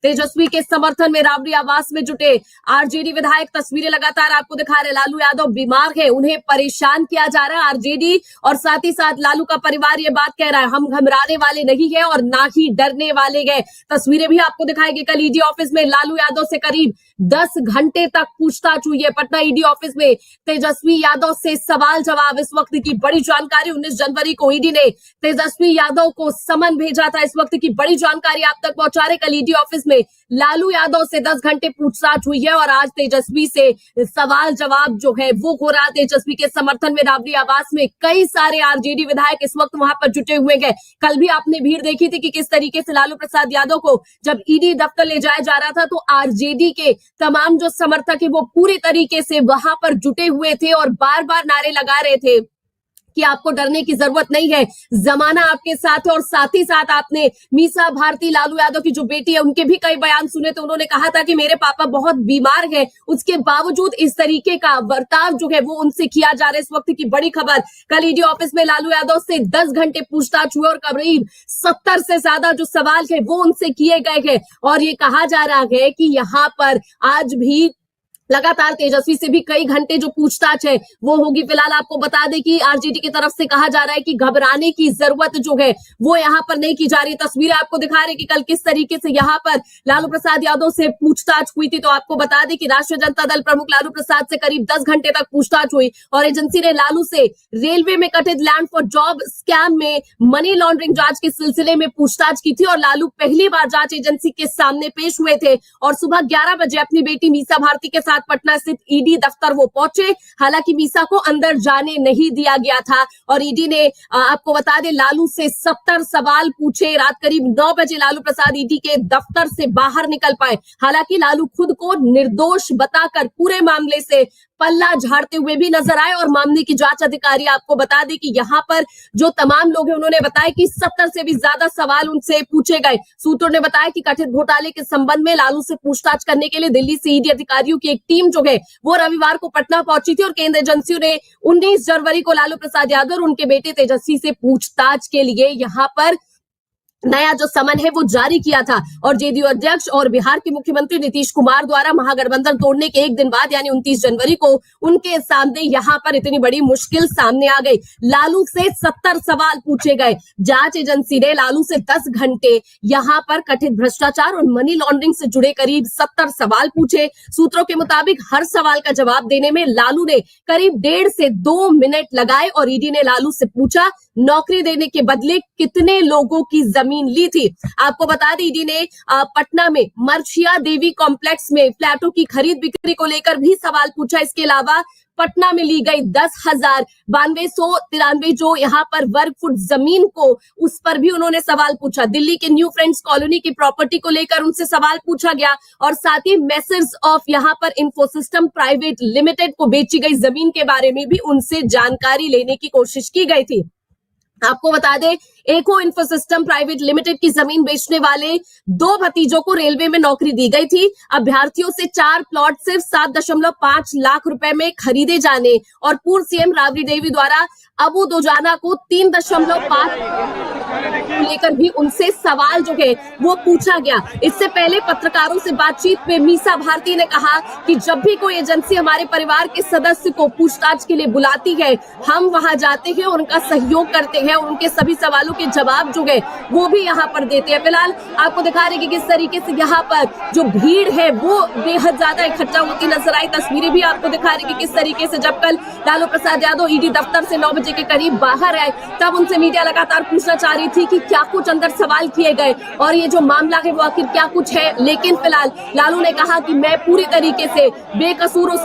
तेजस्वी के समर्थन में राबड़ी आवास में जुटे आरजेडी विधायक। तस्वीरें लगातार आपको दिखा रहे। लालू यादव बीमार है, उन्हें परेशान किया जा रहा है आरजेडी और साथ ही साथ लालू का परिवार ये बात कह रहा है, हम घबराने वाले नहीं है और ना ही डरने वाले हैं। तस्वीरें भी आपको दिखाएगी। कल ईडी ऑफिस में लालू यादव से करीब 10 घंटे तक पूछताछ हुई है। पटना ईडी ऑफिस में तेजस्वी यादव से सवाल जवाब। इस वक्त की बड़ी जानकारी, 19 जनवरी को ईडी ने तेजस्वी यादव को समन भेजा था। इस वक्त की बड़ी जानकारी आप तक पहुंचा रहे। कल ईडी ऑफिस में लालू यादव से 10 घंटे पूछताछ हुई है और आज तेजस्वी से सवाल जवाब जो है वो हो रहा। तेजस्वी के समर्थन में राबड़ी आवास में कई सारे आरजेडी विधायक इस वक्त वहां पर जुटे हुए हैं। कल भी आपने भीड़ देखी थी कि किस तरीके से लालू प्रसाद यादव को जब ईडी दफ्तर ले जाया जा रहा था तो आरजेडी के तमाम जो समर्थक है वो पूरी तरीके से वहां पर जुटे हुए थे और बार बार नारे लगा रहे थे कि आपको डरने की जरूरत नहीं है, जमाना आपके साथ है। और साथ ही साथ आपने मीसा भारती, लालू यादव की जो बेटी है, उनके भी कई बयान सुने तो उन्होंने कहा था कि मेरे पापा बहुत बीमार हैं, उसके बावजूद इस तरीके का बर्ताव जो है वो उनसे किया जा रहा है। इस वक्त की बड़ी खबर, कल ईडी ऑफिस में लालू यादव से 10 घंटे पूछताछ हुए और करीब 70 से ज्यादा जो सवाल है वो उनसे किए गए हैं। और ये कहा जा रहा है कि यहाँ पर आज भी लगातार तेजस्वी से भी कई घंटे जो पूछताछ है वो होगी। फिलहाल आपको बता दें कि आरजेडी की तरफ से कहा जा रहा है कि घबराने की जरूरत जो है वो यहाँ पर नहीं की जा रही। तस्वीरें आपको दिखा रहे कि कल किस तरीके से यहाँ पर लालू प्रसाद यादव से पूछताछ हुई थी। तो आपको बता दें कि राष्ट्रीय जनता दल प्रमुख लालू प्रसाद से करीब 10 घंटे तक पूछताछ हुई और एजेंसी ने लालू से रेलवे में कथित लैंड फॉर जॉब स्कैम में मनी लॉन्ड्रिंग जांच के सिलसिले में पूछताछ की थी। और लालू पहली बार जांच एजेंसी के सामने पेश हुए थे और सुबह 11 बजे अपनी बेटी मीसा भारती के साथ पटना स्थित ईडी दफ्तर वो पहुंचे। हालांकि मीसा को अंदर जाने नहीं दिया गया था और ईडी ने आपको बता दें लालू से 70 सवाल पूछे। रात करीब 9 बजे लालू प्रसाद ईडी के दफ्तर से बाहर निकल पाए। हालांकि लालू खुद को निर्दोष बताकर पूरे मामले से पल्ला झाड़ते हुए भी नजर आए। और मामले की जांच अधिकारी आपको बता दें कि यहाँ पर जो तमाम लोग हैं उन्होंने बताया कि 70 से भी ज्यादा सवाल उनसे पूछे गए। सूत्रों ने बताया कि कथित घोटाले के संबंध में लालू से पूछताछ करने के लिए दिल्ली से ईडी अधिकारियों की एक टीम जो है वो रविवार को पटना पहुंची थी और केंद्रीय एजेंसियों ने 19 जनवरी को लालू प्रसाद यादव और उनके बेटे तेजस्वी से पूछताछ के लिए यहाँ पर नया जो समन है वो जारी किया था। और जेडीयू अध्यक्ष और बिहार के मुख्यमंत्री नीतीश कुमार द्वारा महागठबंधन तोड़ने के एक दिन बाद यानी 29 जनवरी को उनके सामने यहाँ पर इतनी बड़ी मुश्किल सामने आ गई। लालू से 70 सवाल पूछे गए। जांच एजेंसी ने लालू से 10 घंटे यहाँ पर कथित भ्रष्टाचार और मनी लॉन्ड्रिंग से जुड़े करीब 70 सवाल पूछे। सूत्रों के मुताबिक हर सवाल का जवाब देने में लालू ने करीब 1.5 से 2 मिनट लगाए और ईडी ने लालू से पूछा नौकरी देने के बदले कितने लोगों की जमीन ली थी। आपको बता दें ईडी ने पटना में मर्चिया देवी कॉम्प्लेक्स में फ्लैटों की खरीद बिक्री को लेकर भी सवाल पूछा। इसके अलावा पटना में ली गई 10,9293 जो यहाँ पर वर्ग फुट जमीन को उस पर भी उन्होंने सवाल पूछा। दिल्ली के न्यू फ्रेंड्स कॉलोनी की प्रॉपर्टी को लेकर उनसे सवाल पूछा गया और साथ ही मेसर्स ऑफ यहाँ पर इंफोसिस्टम प्राइवेट लिमिटेड को बेची गई जमीन के बारे में भी उनसे जानकारी लेने की कोशिश की गई थी। आपको बता दें एको इंफोसिस्टम प्राइवेट लिमिटेड की जमीन बेचने वाले 2 भतीजों को रेलवे में नौकरी दी गई थी। अभ्यर्थियों से 4 प्लॉट सिर्फ 7.5 लाख रुपए में खरीदे जाने और पूर्व सीएम राबड़ी देवी द्वारा अबू दोजाना को 3.5 लेकर भी उनसे सवाल जो है वो पूछा गया। इससे पहले पत्रकारों से बातचीत में मीसा भारती ने कहा कि जब भी कोई एजेंसी हमारे परिवार के सदस्य को पूछताछ के लिए बुलाती है हम वहां जाते हैं और उनका सहयोग करते हैं और उनके सभी सवालों के जवाब जो है वो भी यहाँ पर देते हैं। फिलहाल आपको दिखा रहे कि किस तरीके से यहाँ पर जो भीड़ है वो बेहद ज्यादा इकट्ठा होती नजर आई। तस्वीरें भी आपको दिखा रही कि किस तरीके से जब कल लालू प्रसाद यादव ईडी दफ्तर से 9 बजे के करीब बाहर आए तब उनसे मीडिया लगातार पूछना चाह रही थी कि क्या कुछ अंदर सवाल किए गए और ये जो मामला है वो आखिर क्या कुछ है। लेकिन फिलहाल लालू ने कहा कि मैं पूरी तरीके से बेकसूर उस वक्त